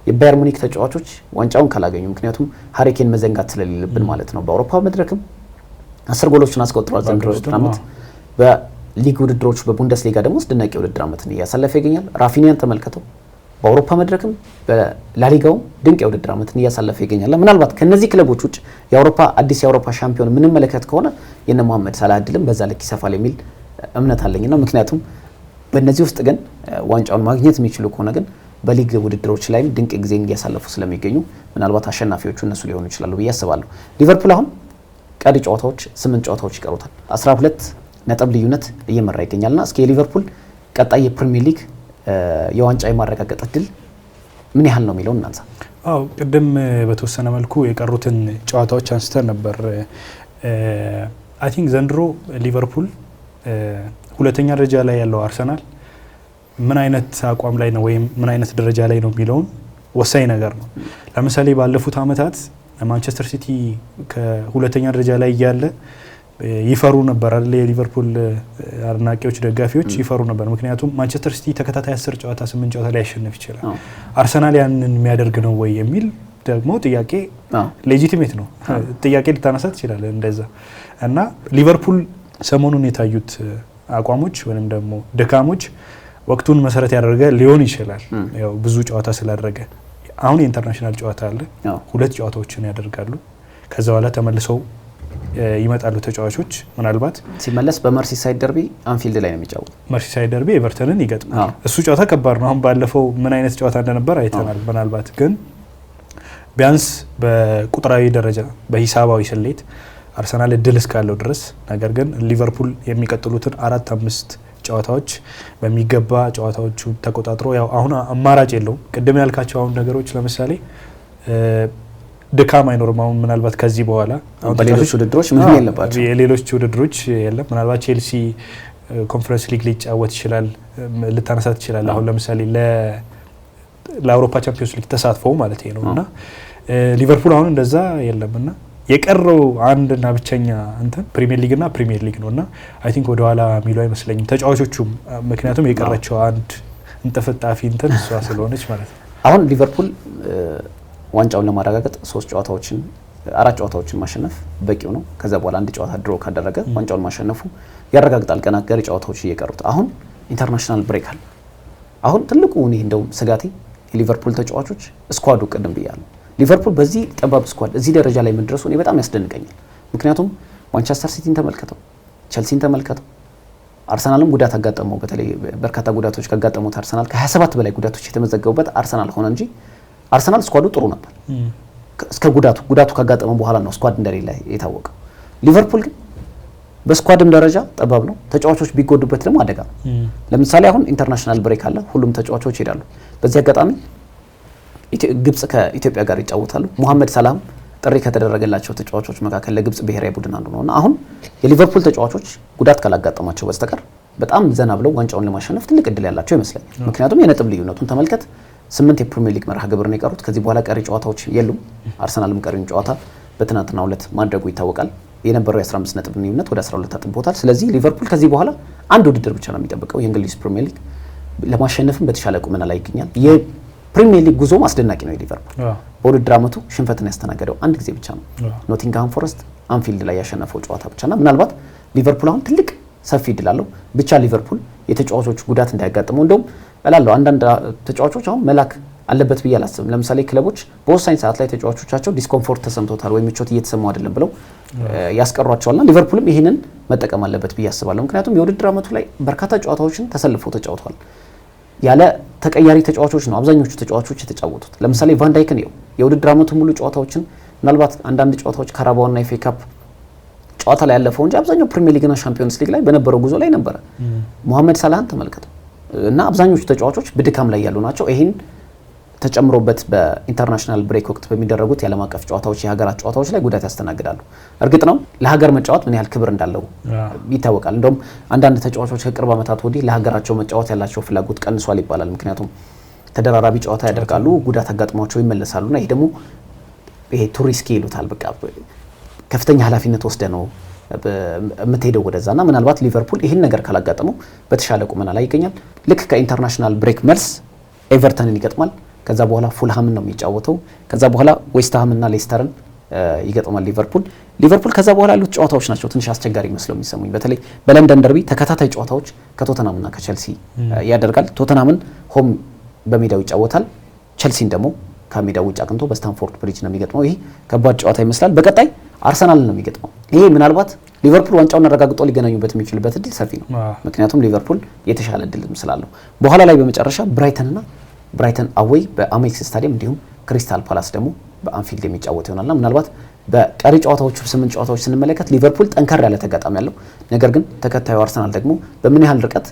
የባየር ሙኒክ ተጫዋቾች ዋንጫውን ካላገኙ፣ ምክንያቱም ሃሪኬን መዘንጋት ስለሌለብን ማለት ነው። በአውሮፓ መድረክም 10 ጎሎችን አስቆጥሯል ዘንድሮ ውድድር ዓመት። በሊግ ውድድሮች በቡንደስሊጋ ደግሞ አስደናቂ ውድድር ዓመትን እያሳለፈ ይገኛል። ራፊኒያን ተመልከተው በአውሮፓ መድረክም በላሊጋው ድንቅ የውድድር ዓመትን እያሳለፈ ይገኛል። ምናልባት ከነዚህ ክለቦች ውጭ አዲስ የአውሮፓ ሻምፒዮን ምንመለከት ከሆነ የነ ሞሐመድ ሳላህ እድልም በዛ ልክ ይሰፋል የሚል እምነት አለኝና ምክንያቱም በእነዚህ ውስጥ ግን ዋንጫውን ማግኘት የሚችሉ ከሆነ ግን በሊግ ውድድሮች ላይም ድንቅ ጊዜን እያሳለፉ ስለሚገኙ ምናልባት አሸናፊዎቹ እነሱ ሊሆኑ ይችላሉ ብዬ አስባለሁ። ሊቨርፑል አሁን ቀሪ ጨዋታዎች 8 ጨዋታዎች ይቀሩታል። 12 ነጥብ ልዩነት እየመራ ይገኛልና እስኪ የሊቨርፑል ቀጣይ የፕሪሚየር ሊግ የዋንጫ የማረጋገጥ እድል ምን ያህል ነው የሚለውን እናንሳ። ቅድም በተወሰነ መልኩ የቀሩትን ጨዋታዎች አንስተን ነበር። አይ ቲንክ ዘንድሮ ሊቨርፑል ሁለተኛ ደረጃ ላይ ያለው አርሰናል ምን አይነት አቋም ላይ ነው ወይም ምን አይነት ደረጃ ላይ ነው የሚለውን ወሳኝ ነገር ነው። ለምሳሌ ባለፉት አመታት ማንቸስተር ሲቲ ከሁለተኛ ደረጃ ላይ እያለ ይፈሩ ነበር አይደል? የሊቨርፑል አድናቂዎች፣ ደጋፊዎች ይፈሩ ነበር። ምክንያቱም ማንቸስተር ሲቲ ተከታታይ 10 ጨዋታ 8 ጨዋታ ላይ ያሸንፍ ይችላል፣ አርሰናል ያንን የሚያደርግ ነው ወይ የሚል ደግሞ ጥያቄ ሌጂቲሜት ነው። ጥያቄ ልታነሳ ትችላለህ እንደዛ። እና ሊቨርፑል ሰሞኑን የታዩት አቋሞች ወይም ደግሞ ድካሞች ወቅቱን መሰረት ያደረገ ሊሆን ይችላል። ያው ብዙ ጨዋታ ስላደረገ አሁን የኢንተርናሽናል ጨዋታ አለ፣ 2 ጨዋታዎችን ያደርጋሉ። ከዛ በኋላ ተመልሰው ይመጣሉ ተጫዋቾች። ምናልባት ሲመለስ በመርሲሳይድ ደርቢ አንፊልድ ላይ ነው የሚጫወተው። መርሲሳይድ ደርቢ ኤቨርተንን ይገጥማል። እሱ ጨዋታ ከባድ ነው። አሁን ባለፈው ምን አይነት ጨዋታ እንደነበር አይተናል። ምናልባት ግን ቢያንስ በቁጥራዊ ደረጃ በሂሳባዊ ስሌት አርሰናል እድል እስካለው ድረስ፣ ነገር ግን ሊቨርፑል የሚቀጥሉትን 4-5 ጨዋታዎች በሚገባ ጨዋታዎቹ ተቆጣጥሮ ያው አሁን አማራጭ የለውም። ቅድም ያልካቸው አሁን ነገሮች ለምሳሌ ድካም አይኖርም። አሁን ምናልባት ከዚህ በኋላ በሌሎች ውድድሮች ምን የለባቸው የሌሎች ውድድሮች የለም። ምናልባት ቼልሲ ኮንፈረንስ ሊግ ሊጫወት ይችላል፣ ልታነሳት ይችላል። አሁን ለምሳሌ ለአውሮፓ ቻምፒዮንስ ሊግ ተሳትፎ ማለት ነውና ሊቨርፑል አሁን እንደዛ የለምና የቀረው አንድና ብቸኛ እንትን ፕሪሚየር ሊግና ፕሪሚየር ሊግ ነውና አይ ቲንክ ወደ ኋላ የሚሉ አይመስለኝም ተጫዋቾቹም፣ ምክንያቱም የቀረቸው አንድ እንጥፍጣፊ እንትን እሷ ስለሆነች ማለት ነው። አሁን ሊቨርፑል ዋንጫውን ለማረጋገጥ 4 ጨዋታዎችን ማሸነፍ በቂው ነው። ከዛ በኋላ አንድ ጨዋታ ድሮ ካደረገ ዋንጫውን ማሸነፉ ያረጋግጣል። ገና ቀሪ ጨዋታዎች እየቀሩት አሁን ኢንተርናሽናል ብሬክ አለ። አሁን ትልቁ እኔ እንደውም ስጋቴ የሊቨርፑል ተጫዋቾች ስኳዱ ቅድም ብያለሁ ሊቨርፑል በዚህ ጠባብ ስኳድ እዚህ ደረጃ ላይ መድረሱ እኔ በጣም ያስደንቀኛል። ምክንያቱም ማንቸስተር ሲቲን ተመልከተው፣ ቸልሲን ተመልከተው፣ አርሰናልም ጉዳት አጋጠመው። በተለይ በርካታ ጉዳቶች ካጋጠሙት አርሰናል ከ27 በላይ ጉዳቶች የተመዘገቡበት አርሰናል ሆነ እንጂ አርሰናል ስኳዱ ጥሩ ነበር እስከ ጉዳቱ ካጋጠመው በኋላ ነው ስኳድ እንደሌለ የታወቀው። ሊቨርፑል ግን በስኳድም ደረጃ ጠባብ ነው። ተጫዋቾች ቢጎዱበት ደግሞ አደጋ ነው። ለምሳሌ አሁን ኢንተርናሽናል ብሬክ አለ፣ ሁሉም ተጫዋቾች ይሄዳሉ። በዚህ አጋጣሚ ግብጽ ከኢትዮጵያ ጋር ይጫወታሉ። ሙሐመድ ሰላም ጥሪ ከተደረገላቸው ተጫዋቾች መካከል ለግብጽ ብሔራዊ ቡድን አንዱ ነውና አሁን የሊቨርፑል ተጫዋቾች ጉዳት ካላጋጠማቸው በስተቀር በጣም ዘና ብለው ዋንጫውን ለማሸነፍ ትልቅ እድል ያላቸው ይመስለኛል። ምክንያቱም የነጥብ ልዩነቱን ተመልከት። 8 የፕሪሚየር ሊግ መርሃ ግብር ነው የቀሩት። ከዚህ በኋላ ቀሪ ጨዋታዎች የሉም። አርሰናልም ቀሪውን ጨዋታ በትናንትናው ዕለት ማድረጉ ይታወቃል። የነበረው የ15 ነጥብ ልዩነት ወደ 12 አጥቦታል። ስለዚህ ሊቨርፑል ከዚህ በኋላ አንድ ውድድር ብቻ ነው የሚጠብቀው፣ የእንግሊዝ ፕሪሚየር ሊግ። ለማሸነፍም በተሻለ ቁመና ላይ ይገኛል። የፕሪሚየር ሊግ ጉዞም አስደናቂ ነው። የሊቨርፑል በውድድር ዓመቱ ሽንፈትን ያስተናገደው አንድ ጊዜ ብቻ ነው፣ ኖቲንግሃም ፎረስት አንፊልድ ላይ ያሸነፈው ጨዋታ ብቻና ምናልባት ሊቨርፑል አሁን ትልቅ ሰፊ እድል አለው። ብቻ ሊቨርፑል የተጫዋቾች ጉዳት እንዳያጋጥመው እንደውም እላለሁ አንዳንድ ተጫዋቾች አሁን መላክ አለበት ብዬ አላስብም። ለምሳሌ ክለቦች በወሳኝ ሰዓት ላይ ተጫዋቾቻቸው ዲስኮምፎርት ተሰምቶታል ወይ ምቾት እየተሰማው አይደለም ብለው ያስቀሯቸዋልና ሊቨርፑልም ይህንን መጠቀም አለበት ብዬ አስባለሁ። ምክንያቱም የውድድር ዓመቱ ላይ በርካታ ጨዋታዎችን ተሰልፈው ተጫውተዋል። ያለ ተቀያሪ ተጫዋቾች ነው አብዛኞቹ ተጫዋቾች የተጫወቱት። ለምሳሌ ቫን ዳይክን የውድድር ዓመቱ ሙሉ ጨዋታዎችን ምናልባት አንዳንድ ጨዋታዎች ካራባውና ኤፍኤ ካፕ ጨዋታ ላይ ያለፈው እንጂ አብዛኛው ፕሪሚየር ሊግና ሻምፒዮንስ ሊግ ላይ በነበረው ጉዞ ላይ ነበረ። ሙሐመድ ሰላህን ተመልከቱ እና አብዛኞቹ ተጫዋቾች በድካም ላይ ያሉ ናቸው። ይሄን ተጨምሮበት በኢንተርናሽናል ብሬክ ወቅት በሚደረጉት የዓለም አቀፍ ጨዋታዎች የሀገራት ጨዋታዎች ላይ ጉዳት ያስተናግዳሉ። እርግጥ ነው ለሀገር መጫወት ምን ያህል ክብር እንዳለው ይታወቃል። እንደውም አንዳንድ ተጫዋቾች ከቅርብ ዓመታት ወዲህ ለሀገራቸው መጫወት ያላቸው ፍላጎት ቀንሷል ይባላል። ምክንያቱም ተደራራቢ ጨዋታ ያደርጋሉ፣ ጉዳት አጋጥሟቸው ይመለሳሉና ይሄ ደግሞ ይሄ ቱሪስኪ ይሉታል። በቃ ከፍተኛ ኃላፊነት ወስደ ነው የምትሄደው ወደዛና ምናልባት ሊቨርፑል ይህን ነገር ካላጋጠመው በተሻለ ቁመና ላይ ይገኛል። ልክ ከኢንተርናሽናል ብሬክ መልስ ኤቨርተንን ይገጥማል። ከዛ በኋላ ፉልሃምን ነው የሚጫወተው። ከዛ በኋላ ዌስትሃምና ሌስተርን ይገጥማል ሊቨርፑል ከዛ በኋላ ያሉት ጨዋታዎች ናቸው ትንሽ አስቸጋሪ መስለው የሚሰሙኝ። በተለይ በለንደን ደርቢ ተከታታይ ጨዋታዎች ከቶተናምና ከቸልሲ ያደርጋል። ቶተናምን ሆም በሜዳው ይጫወታል። ቸልሲን ደግሞ ከሜዳው ውጭ አቅንቶ በስታንፎርድ ብሪጅ ነው የሚገጥመው። ይሄ ከባድ ጨዋታ ይመስላል። በቀጣይ አርሰናልን ነው የሚገጥመው። ይሄ ምናልባት ሊቨርፑል ዋንጫውን አረጋግጦ ሊገናኙበት የሚችልበት እድል ሰፊ ነው። ምክንያቱም ሊቨርፑል የተሻለ እድልም ስላለው በኋላ ላይ በመጨረሻ ብራይተን አዌይ በአሜክስ ስታዲየም እንዲሁም ክሪስታል ፓላስ ደግሞ በአንፊልድ የሚጫወት ይሆናልና ምናልባት በቀሪ ጨዋታዎቹ 8 ጨዋታዎች ስንመለከት ሊቨርፑል ጠንከር ያለ ተጋጣሚ ያለው፣ ነገር ግን ተከታዩ አርሰናል ደግሞ በምን ያህል ርቀት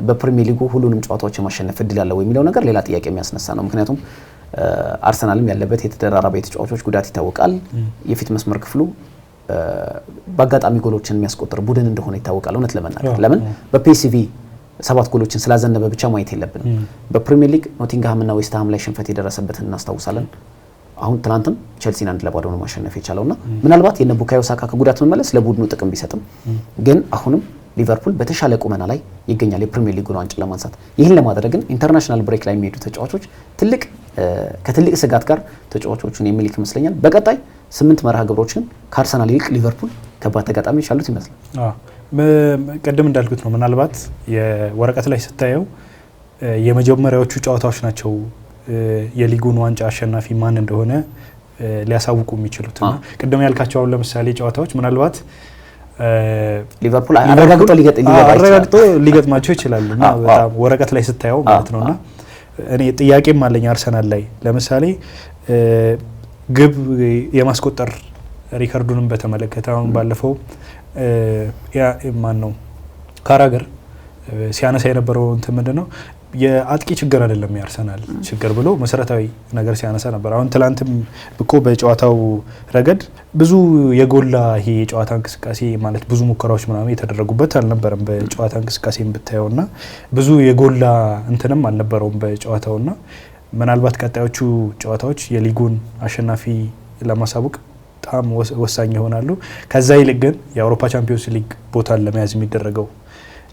በፕሪሚየር ሊጉ ሁሉንም ጨዋታዎች የማሸነፍ እድል አለው የሚለው ነገር ሌላ ጥያቄ የሚያስነሳ ነው። ምክንያቱም አርሰናልም ያለበት የተደራራቢ ተጫዋቾች ጉዳት ይታወቃል። የፊት መስመር ክፍሉ በአጋጣሚ ጎሎችን የሚያስቆጥር ቡድን እንደሆነ ይታወቃል። እውነት ለመናገር ለምን በፒኤስቪ 7 ጎሎችን ስላዘነበ ብቻ ማየት የለብንም። በፕሪሚየር ሊግ ኖቲንግሃም እና ዌስትሃም ላይ ሽንፈት የደረሰበትን እናስታውሳለን። አሁን ትናንትም ቸልሲን 1-2 ነው ማሸነፍ የቻለውና ምናልባት የነ ቡካዮ ሳካ ከጉዳት መመለስ ለቡድኑ ጥቅም ቢሰጥም ግን አሁንም ሊቨርፑል በተሻለ ቁመና ላይ ይገኛል የፕሪሚየር ሊጉን ዋንጫ ለማንሳት። ይህን ለማድረግ ግን ኢንተርናሽናል ብሬክ ላይ የሚሄዱ ተጫዋቾች ከትልቅ ስጋት ጋር ተጫዋቾቹን የሚልክ ይመስለኛል። በቀጣይ 8 መርሃ ግብሮችን ከአርሰናል ይልቅ ሊቨርፑል ከባድ ተጋጣሚዎች ያሉት ይመስላል። ቅድም እንዳልኩት ነው ምናልባት የወረቀት ላይ ስታየው የመጀመሪያዎቹ ጨዋታዎች ናቸው የሊጉን ዋንጫ አሸናፊ ማን እንደሆነ ሊያሳውቁ የሚችሉት እና ቅድም ያልካቸው አሁን ለምሳሌ ጨዋታዎች ምናልባት ሊቨርፑል አረጋግጦ ሊገጥማቸው ይችላሉ እና በጣም ወረቀት ላይ ስታየው ማለት ነውና እኔ ጥያቄም አለኝ አርሰናል ላይ ለምሳሌ ግብ የማስቆጠር ሪካርዱንም በተመለከተ አሁን ባለፈው ማን ነው ካራገር ሲያነሳ የነበረው እንትን ምንድነው የአጥቂ ችግር አይደለም የአርሰናል ችግር ብሎ መሰረታዊ ነገር ሲያነሳ ነበር። አሁን ትላንትም እኮ በጨዋታው ረገድ ብዙ የጎላ ይሄ የጨዋታ እንቅስቃሴ ማለት ብዙ ሙከራዎች ምናምን የተደረጉበት አልነበረም በጨዋታ እንቅስቃሴም ብታየውና ብዙ የጎላ እንትንም አልነበረውም በጨዋታውና ምናልባት ቀጣዮቹ ጨዋታዎች የሊጉን አሸናፊ ለማሳወቅ በጣም ወሳኝ ይሆናሉ። ከዛ ይልቅ ግን የአውሮፓ ቻምፒዮንስ ሊግ ቦታን ለመያዝ የሚደረገው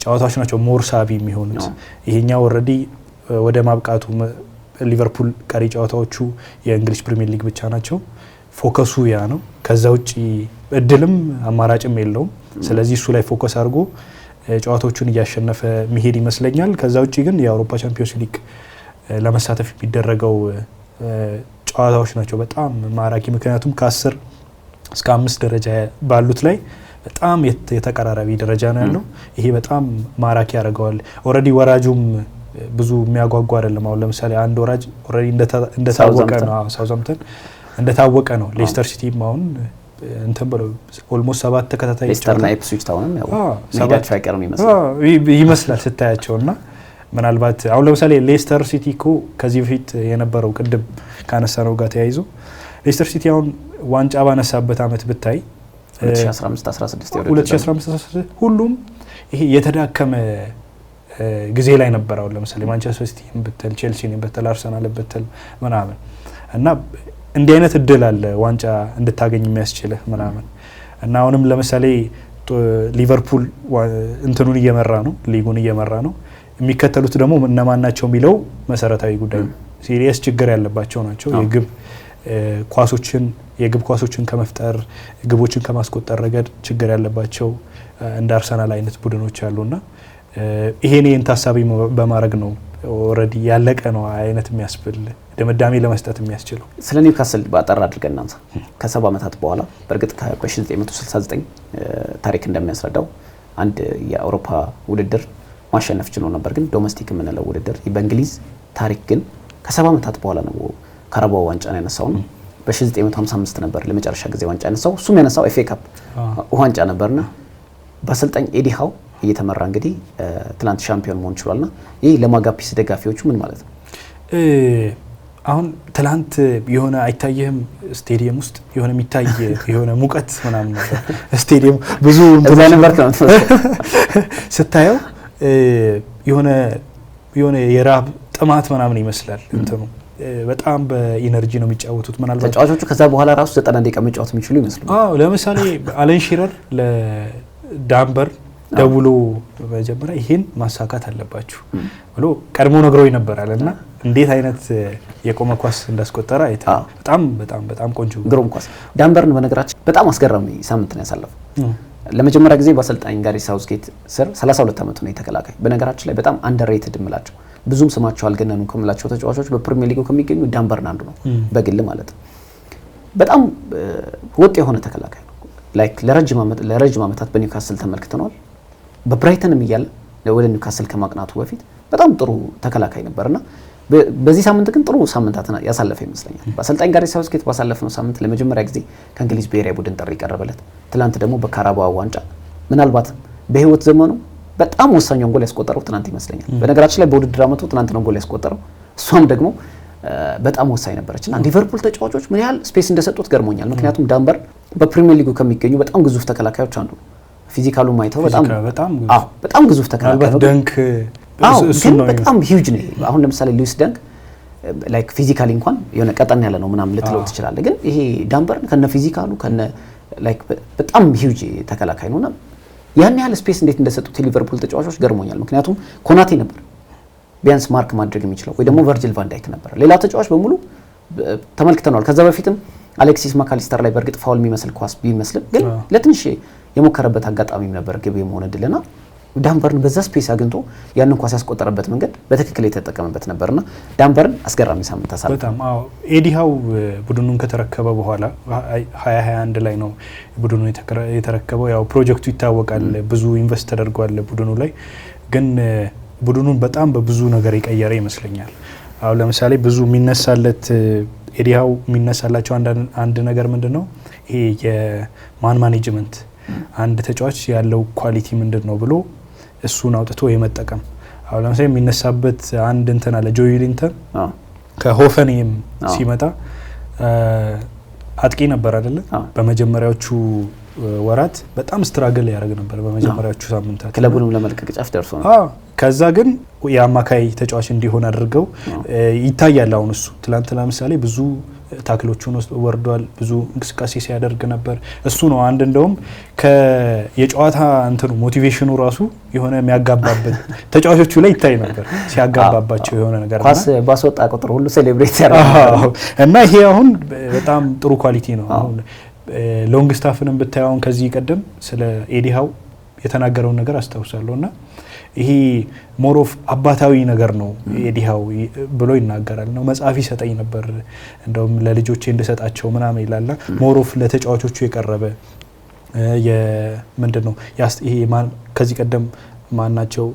ጨዋታዎች ናቸው ሞር ሳቢ የሚሆኑት። ይሄኛው ኦሬዲ ወደ ማብቃቱ ሊቨርፑል ቀሪ ጨዋታዎቹ የእንግሊዝ ፕሪሚየር ሊግ ብቻ ናቸው። ፎከሱ ያ ነው። ከዛ ውጪ እድልም አማራጭም የለውም። ስለዚህ እሱ ላይ ፎከስ አድርጎ ጨዋታዎቹን እያሸነፈ መሄድ ይመስለኛል። ከዛ ውጪ ግን የአውሮፓ ቻምፒዮንስ ሊግ ለመሳተፍ የሚደረገው ጨዋታዎች ናቸው በጣም ማራኪ። ምክንያቱም ከ10 እስከ 5 ደረጃ ባሉት ላይ በጣም የተቀራራቢ ደረጃ ነው ያለው። ይሄ በጣም ማራኪ ያደርገዋል። ኦልሬዲ ወራጁም ብዙ የሚያጓጓ አይደለም። አሁን ለምሳሌ አንድ ወራጅ ኦልሬዲ እንደታወቀ ነው ሳውዛምፕተን እንደታወቀ ነው። ሌስተር ሲቲም አሁን እንትን ብለው ኦልሞስት 7 ተከታታይ ሌስተርና ኢፕስዊች ታውንም ያው ሜዳቸው አይቀርም ይመስላል ስታያቸውና ምናልባት አሁን ለምሳሌ ሌስተር ሲቲ እኮ ከዚህ በፊት የነበረው ቅድም ካነሳነው ጋር ተያይዞ ሌስተር ሲቲ አሁን ዋንጫ ባነሳበት አመት ብታይ 2015-16 ሁሉም ይሄ የተዳከመ ጊዜ ላይ ነበር። አሁን ለምሳሌ ማንቸስተር ሲቲን ብትል ቼልሲን ብትል አርሰናል ብትል ምናምን እና እንዲህ አይነት እድል አለ ዋንጫ እንድታገኝ የሚያስችልህ ምናምን እና አሁንም ለምሳሌ ሊቨርፑል እንትኑን እየመራ ነው ሊጉን እየመራ ነው። የሚከተሉት ደግሞ እነማን ናቸው የሚለው መሰረታዊ ጉዳይ ሲሪየስ ችግር ያለባቸው ናቸው። የግብ ኳሶችን ከመፍጠር ግቦችን ከማስቆጠር ረገድ ችግር ያለባቸው እንደ አርሰናል አይነት ቡድኖች አሉና ይሄን ታሳቢ በማድረግ ነው ኦሬዲ ያለቀ ነው አይነት የሚያስብል ድምዳሜ ለመስጠት የሚያስችለው። ስለ ኒውካስል ባጠር አድርገን እናንሳ። ከ70 ዓመታት በኋላ በእርግጥ በ1969 ታሪክ እንደሚያስረዳው አንድ የአውሮፓ ውድድር ማሸነፍ ችሎ ነበር። ግን ዶሜስቲክ የምንለው ውድድር በእንግሊዝ ታሪክ ግን ከ70 ዓመታት በኋላ ነው ካራባኦ ዋንጫን ያነሳው ነው። በ1955 ነበር ለመጨረሻ ጊዜ ዋንጫ ያነሳው። እሱም ያነሳው ኤፍኤ ካፕ ዋንጫ ነበርና በአሰልጣኝ ኤዲ ሃው እየተመራ እንግዲህ ትላንት ሻምፒዮን መሆን ችሏልና ይህ ለማጋፒስ ደጋፊዎቹ ምን ማለት ነው? አሁን ትላንት የሆነ አይታየህም ስቴዲየም ውስጥ የሆነ የሚታይ የሆነ ሙቀት ምናምን ነበር ስቴዲየም ብዙ እዛ ነበር ስታየው የሆነ የራብ ጥማት ምናምን ይመስላል እንትኑ በጣም በኢነርጂ ነው የሚጫወቱት። ምናልባት ተጫዋቾቹ ከዛ በኋላ ራሱ 90 ደቂቃ መጫወት የሚችሉ ይመስላል። ለምሳሌ አለን ሺረር ለዳንበር ደውሎ መጀመሪያ ይሄን ማሳካት አለባችሁ ብሎ ቀድሞ ነግሮኝ ነበርና እንዴት አይነት የቆመ ኳስ እንዳስቆጠረ አይታ በጣም ቆንጆ ግሩም ኳስ ዳንበርን በነገራችን በጣም አስገራሚ ሳምንት ነው ያሳለፈው። ለመጀመሪያ ጊዜ በአሰልጣኝ ጋሪ ሳውዝጌት ስር 32 ዓመቱ ነው የተከላካይ። በነገራችን ላይ በጣም አንደርሬትድ እምላቸው ብዙም ስማቸው አልገነኑም ከምላቸው ተጫዋቾች በፕሪሚየር ሊግ ከሚገኙ ዳንበርን አንዱ ነው በግል ማለት ነው። በጣም ወጥ የሆነ ተከላካይ ነው። ላይክ ለረጅም ዓመታት በኒውካስል ተመልክተናል። በብራይተንም እያለ ወደ ኒውካስል ከማቅናቱ በፊት በጣም ጥሩ ተከላካይ ነበርና በዚህ ሳምንት ግን ጥሩ ሳምንታትን ያሳለፈ ይመስለኛል። በአሰልጣኝ ጋሪ ሳውዝጌት ባሳለፈው ሳምንት ለመጀመሪያ ጊዜ ከእንግሊዝ ብሔራዊ ቡድን ጥሪ ቀረበለት። ትላንት ደግሞ በካራባኦ ዋንጫ ምናልባት በህይወት ዘመኑ በጣም ወሳኛውን ጎል ያስቆጠረው ትናንት ይመስለኛል። በነገራችን ላይ በውድድር ዓመቱ ትናንት ነው ጎል ያስቆጠረው። እሷም ደግሞ በጣም ወሳኝ ነበረችና ሊቨርፑል ተጫዋቾች ምን ያህል ስፔስ እንደሰጡት ገርሞኛል። ምክንያቱም ዳንበር በፕሪሚየር ሊጉ ከሚገኙ በጣም ግዙፍ ተከላካዮች አንዱ ነው። ፊዚካሉ ማይተው በጣም ግዙፍ ተከላካይ ነው። ደንክ በጣም ሂውጅ ነው። አሁን ለምሳሌ ሉዊስ ደንክ ላይክ ፊዚካሊ እንኳን የሆነ ቀጠን ያለ ነው ምናምን ልትለው ትችላለህ። ግን ይሄ ዳንበር ከነ ፊዚካሉ ከነ ላይክ በጣም ሂውጅ ተከላካይ ነውና ያን ያህል ስፔስ እንዴት እንደሰጡት ሊቨርፑል ተጫዋቾች ገርሞኛል። ምክንያቱም ኮናቴ ነበር ቢያንስ ማርክ ማድረግ የሚችለው ወይ ደግሞ ቨርጂል ቫን ዳይክ ነበር። ሌላ ተጫዋች በሙሉ ተመልክተናል። ከዛ በፊትም አሌክሲስ ማካሊስተር ላይ በእርግጥ ፋውል የሚመስል ኳስ ቢመስልም ግን ለትንሽ የሞከረበት አጋጣሚ ነበር ግብ የመሆን እድልና ዳንበርን በዛ ስፔስ አግኝቶ ያንን ኳስ ያስቆጠረበት መንገድ በትክክል የተጠቀመበት ነበርና ዳንበርን አስገራሚ ሳምንት ታሳለፈ። በጣም ኤዲ ሃው ቡድኑን ከተረከበ በኋላ 2021 ላይ ነው ቡድኑን የተረከበው። ያው ፕሮጀክቱ ይታወቃል፣ ብዙ ኢንቨስት ተደርጓል ቡድኑ ላይ። ግን ቡድኑን በጣም በብዙ ነገር የቀየረ ይመስለኛል። አሁን ለምሳሌ ብዙ የሚነሳለት ኤዲ ሃው የሚነሳላቸው አንድ ነገር ምንድነው ይሄ የማን ማኔጅመንት አንድ ተጫዋች ያለው ኳሊቲ ምንድነው ብሎ እሱን አውጥቶ የመጠቀም። አሁን ለምሳሌ የሚነሳበት አንድ እንትን አለ ጆይ ሊንተን ከሆፈንሄም ሲመጣ አጥቂ ነበር አይደለ? በመጀመሪያዎቹ ወራት በጣም ስትራግል ያደርግ ነበር በመጀመሪያዎቹ ሳምንታት ክለቡንም ለመልቀቅ ጫፍ ደርሶ ነው። ከዛ ግን የአማካይ ተጫዋች እንዲሆን አድርገው ይታያል። አሁን እሱ ትላንት ለምሳሌ ብዙ ታክሎቹን ወርዷል፣ ብዙ እንቅስቃሴ ሲያደርግ ነበር። እሱ ነው አንድ እንደውም የጨዋታ እንትኑ ሞቲቬሽኑ ራሱ የሆነ የሚያጋባበት ተጫዋቾቹ ላይ ይታይ ነበር ሲያጋባባቸው የሆነ ነገር ኳስ ባስወጣ ቁጥር ሁሉ ሴሌብሬት ያደርጋሉ እና ይሄ አሁን በጣም ጥሩ ኳሊቲ ነው። አሁን ሎንግ ስታፍንም ብታየው ከዚህ ቀደም ስለ ኤዲ ሃው የተናገረውን ነገር አስታውሳለሁና ይሄ ሞሮፍ አባታዊ ነገር ነው ኤዲሃው ብሎ ይናገራል ነው መጽሐፍ ይሰጠኝ ነበር እንደውም ለልጆቼ እንድሰጣቸው ምናምን ይላል ሞሮፍ ለተጫዋቾቹ የቀረበ ምንድነው ይሄ ከዚህ ቀደም ማናቸው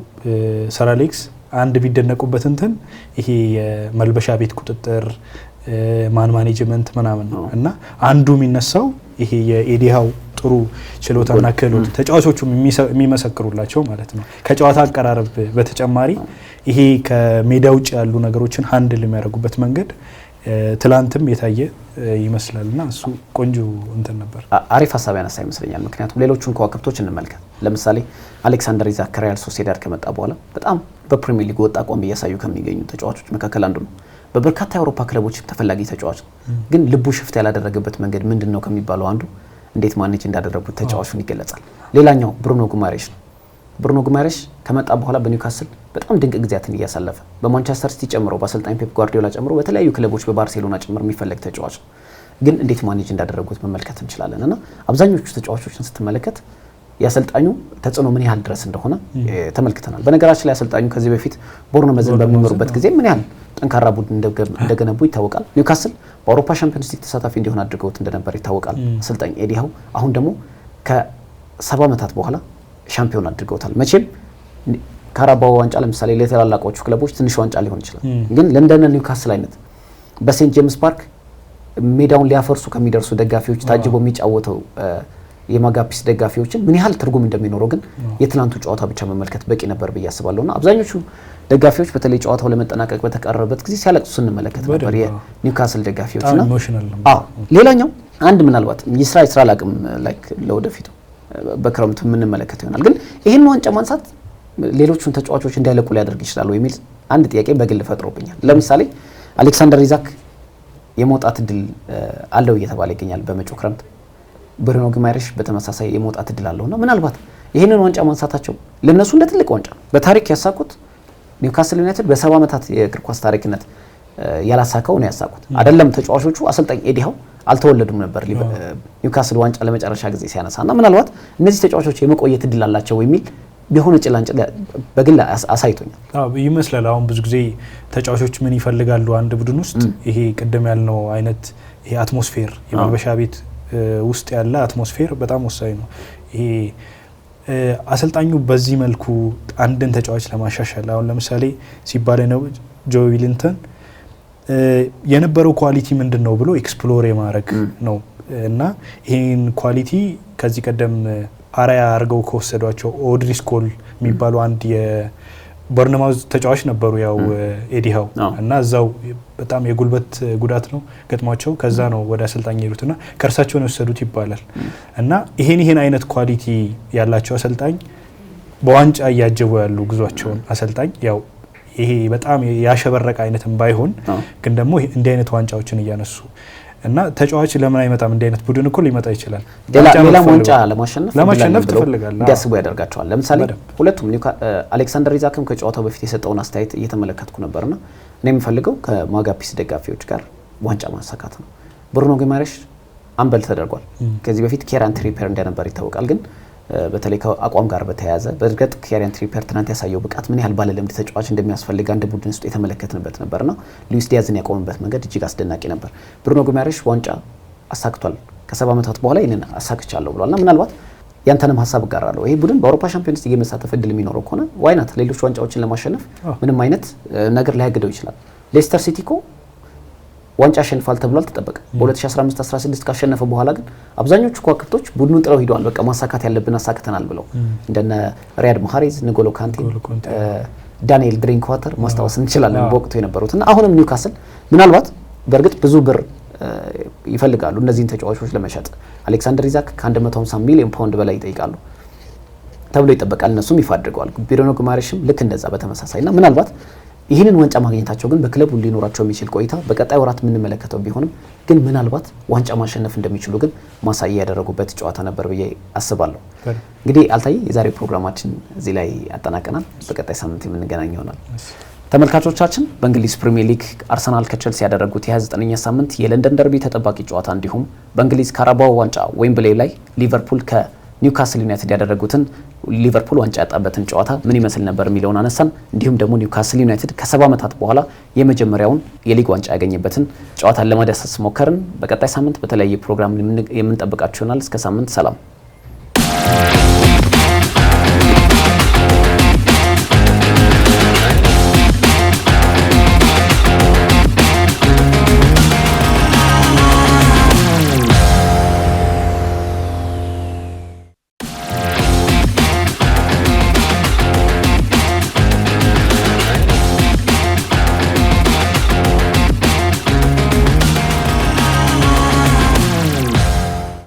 ሰር አሌክስ አንድ ቢደነቁበት እንትን ይሄ የመልበሻ ቤት ቁጥጥር ማን ማኔጅመንት ምናምን ነው እና አንዱ የሚነሳው ይሄ የኤዲሃው ጥሩ ችሎታና ክህሎት ተጫዋቾቹ የሚመሰክሩላቸው ማለት ነው ከጨዋታ አቀራረብ በተጨማሪ ይሄ ከሜዳ ውጭ ያሉ ነገሮችን ሃንድል የሚያደርጉበት መንገድ ትላንትም የታየ ይመስላልና እሱ ቆንጆ እንትን ነበር አሪፍ ሐሳብ ያነሳ ይመስለኛል ምክንያቱም ሌሎቹን ከዋክብቶች እንመልከት ለምሳሌ አሌክሳንደር ኢዛክ ከሪያል ሶሲዳድ ከመጣ በኋላ በጣም በፕሪሚየር ሊግ ወጣ አቋም እያሳዩ ከሚገኙ ተጫዋቾች መካከል አንዱ ነው በበርካታ የአውሮፓ ክለቦች ተፈላጊ ተጫዋች ግን ልቡ ሽፍት ያላደረገበት መንገድ ምንድነው ከሚባለው አንዱ እንዴት ማኔጅ እንዳደረጉት ተጫዋቹን ይገለጻል ሌላኛው ብሩኖ ጉማሬሽ ነው ብሩኖ ጉማሬሽ ከመጣ በኋላ በኒውካስል በጣም ድንቅ ጊዜያትን እያሳለፈ በማንቸስተር ሲቲ ጨምሮ በአሰልጣኝ ፔፕ ጓርዲዮላ ጨምሮ በተለያዩ ክለቦች በባርሴሎና ጨምሮ የሚፈለግ ተጫዋች ግን እንዴት ማኔጅ እንዳደረጉት መመልከት እንችላለን እና አብዛኞቹ ተጫዋቾችን ስትመለከት ያሰልጣኙ ተጽዕኖ ምን ያህል ድረስ እንደሆነ ተመልክተናል በነገራችን ላይ ያሰልጣኙ ከዚህ በፊት ቦርነመዝን በሚመሩበት ጊዜ ምን ያህል ጠንካራ ቡድን እንደገነቡ ይታወቃል ኒውካስል በአውሮፓ ሻምፒዮንስ ሊግ ተሳታፊ እንዲሆን አድርገውት እንደነበር ይታወቃል አሰልጣኝ ኤዲሃው አሁን ደግሞ ከ70 ዓመታት በኋላ ሻምፒዮን አድርገውታል መቼም ካራባኦ ዋንጫ ለምሳሌ ለተላላቆቹ ክለቦች ትንሽ ዋንጫ ሊሆን ይችላል ግን ለንደን ኒውካስል አይነት በሴንት ጄምስ ፓርክ ሜዳውን ሊያፈርሱ ከሚደርሱ ደጋፊዎች ታጅቦ የሚጫወተው የማጋፒስ ደጋፊዎችን ምን ያህል ትርጉም እንደሚኖረው ግን የትላንቱ ጨዋታ ብቻ መመልከት በቂ ነበር ብዬ አስባለሁና አብዛኞቹ ደጋፊዎች በተለይ ጨዋታው ለመጠናቀቅ በተቃረበበት ጊዜ ሲያለቅሱ እንመለከት ነበር የኒውካስል ደጋፊዎችና ሌላኛው አንድ ምናልባት የስራ ላቅም ላይክ ለወደፊቱ በክረምቱ የምንመለከት ይሆናል ግን ይሄን ዋንጫ ማንሳት ሌሎቹን ተጫዋቾች እንዳይለቁ ሊያደርግ ይችላል የሚል አንድ ጥያቄ በግል ፈጥሮብኛል ለምሳሌ አሌክሳንደር ኢዛክ የመውጣት እድል አለው እየተባለ ይገኛል በመጪው ክረምት ብሩኖ ጉማሬሽ በተመሳሳይ የመውጣት እድል አለውና ምናልባት ይሄንን ዋንጫ ማንሳታቸው ለነሱ እንደ ትልቅ ዋንጫ በታሪክ ያሳኩት ኒውካስል ዩናይትድ በ70 ዓመታት የእግር ኳስ ታሪክነት ያላሳካው ነው ያሳኩት አይደለም ተጫዋቾቹ አሰልጣኝ ኤዲሃው አልተወለዱም ነበር ኒውካስል ዋንጫ ለመጨረሻ ጊዜ ሲያነሳና ምናልባት እነዚህ ተጫዋቾች የመቆየት እድል አላቸው የሚል ቢሆን ጭላንጭል በግል አሳይቶኛል ይመስላል አሁን ብዙ ጊዜ ተጫዋቾች ምን ይፈልጋሉ አንድ ቡድን ውስጥ ይሄ ቀደም ያልነው አይነት ይሄ አትሞስፌር የመልበሻ ቤት ውስጥ ያለ አትሞስፌር በጣም ወሳኝ ነው ይሄ አሰልጣኙ በዚህ መልኩ አንድን ተጫዋች ለማሻሻል አሁን ለምሳሌ ሲባል ነው ጆ ዊሊንግተን የነበረው ኳሊቲ ምንድነው ብሎ ኤክስፕሎር የማድረግ ነው እና ይሄን ኳሊቲ ከዚህ ቀደም አራያ አርገው ከወሰዷቸው ኦድሪስኮል የሚባሉ አንድ የቦርነማውዝ ተጫዋች ነበሩ ያው ኤዲሃው እና እዛው በጣም የጉልበት ጉዳት ነው ገጥሟቸው ከዛ ነው ወደ አሰልጣኝ ሄዱትና ከርሳቸው ነው ወሰዱት ይባላል እና ይሄን አይነት ኳሊቲ ያላቸው አሰልጣኝ በዋንጫ ያያጀቡ ያሉ ጉዟቸውን አሰልጣኝ ያው ይሄ በጣም ያሸበረቀ አይነትም ባይሆን ግን ደግሞ እንዲህ አይነት ዋንጫዎችን እያነሱ እና ተጫዋች ለምን አይመጣም እንዲህ አይነት ቡድን እኮ ሊመጣ ይችላል ሌላ ዋንጫ ለማሸነፍ ትፈልጋለህ እንዲያስቡ ያደርጋቸዋል ለምሳሌ ሁለቱም አሌክሳንደር ኢዛክም ከጨዋታው በፊት የሰጠውን አስተያየት እየተመለከትኩ ነበርና እኔ የምፈልገው ከማጋፒስ ደጋፊዎች ጋር ዋንጫ ማሳካት ነው ብሩኖ ጉማሬሽ አምበል ተደርጓል ከዚህ በፊት ኬራን ትሪፐር እንደነበር ይታወቃል ግን በተለይ ከአቋም ጋር በተያያዘ በእርግጥ ኬራን ትሪፐር ትናንት ያሳየው ብቃት ምን ያህል ባለልምድ ተጫዋች እንደሚያስፈልግ አንድ ቡድን ውስጥ የተመለከትንበት ነበርና ሉዊስ ዲያዝን ያቆመበት መንገድ እጅግ አስደናቂ ነበር ብሩኖ ጉማሬሽ ዋንጫ አሳክቷል ከ70 ዓመታት በኋላ ይሄንን አሳክቻለሁ ብሏልና ምናልባት ያንተንም ሐሳብ ጋራለሁ ይሄ ቡድን በአውሮፓ ሻምፒዮንስ ሊግ የመሳተፍ እድል የሚኖረው ከሆነ ዋይናት ሌሎች ዋንጫዎችን ለማሸነፍ ምንም አይነት ነገር ሊያግደው ይችላል ሌስተር ሲቲ ኮ ዋንጫ አሸንፏል ተብሎ አልተጠበቀም በ2015-16 ካሸነፈ በኋላ ግን አብዛኞቹ ከዋክብቶች ቡድኑን ጥለው ሄደዋል በቃ ማሳካት ያለብን አሳክተናል ብለው እንደነ ሪያድ ማህሬዝ ንጎሎ ካንቴ ዳንኤል ድሪንክዋተር ማስታወስ እንችላለን በወቅቱ የነበሩትና አሁንም ኒውካስል ምናልባት በእርግጥ ብዙ ብር ይፈልጋሉ እነዚህን ተጫዋቾች ለመሸጥ አሌክሳንደር ኢዛክ ከ150 ሚሊዮን ፓውንድ በላይ ይጠይቃሉ ተብሎ ይጠበቃል እነሱም ይፋ አድርገዋል ብሩኖ ጉማሬሽም ልክ እንደዛ በተመሳሳይና ምናልባት ይህንን ዋንጫ ማግኘታቸው ግን በክለቡ ሊኖራቸው የሚችል ቆይታ በቀጣይ ወራት የምንመለከተው ቢሆንም ግን ምናልባት ዋንጫ ማሸነፍ እንደሚችሉ ግን ማሳያ ያደረጉበት ጨዋታ ነበር ብዬ አስባለሁ እንግዲህ አልታየ የዛሬው ፕሮግራማችን እዚህ ላይ አጠናቀናል በቀጣይ ሳምንት የምንገናኝ ይሆናል ተመልካቾቻችን በእንግሊዝ ፕሪሚየር ሊግ አርሰናል ከቸልሲ ያደረጉት የ29ኛ ሳምንት የለንደን ደርቢ ተጠባቂ ጨዋታ እንዲሁም በእንግሊዝ ካራባኦ ዋንጫ ዌምብሌይ ላይ ሊቨርፑል ከኒውካስል ዩናይትድ ያደረጉትን ሊቨርፑል ዋንጫ ያጣበትን ጨዋታ ምን ይመስል ነበር የሚለውን አነሳን። እንዲሁም ደግሞ ኒውካስል ዩናይትድ ከ70 ዓመታት በኋላ የመጀመሪያውን የሊግ ዋንጫ ያገኘበትን ጨዋታ ለማዳሰስ ሞከርን። በቀጣይ ሳምንት በተለያየ ፕሮግራም የምንጠብቃችሁ ይሆናል። እስከ ሳምንት ሰላም።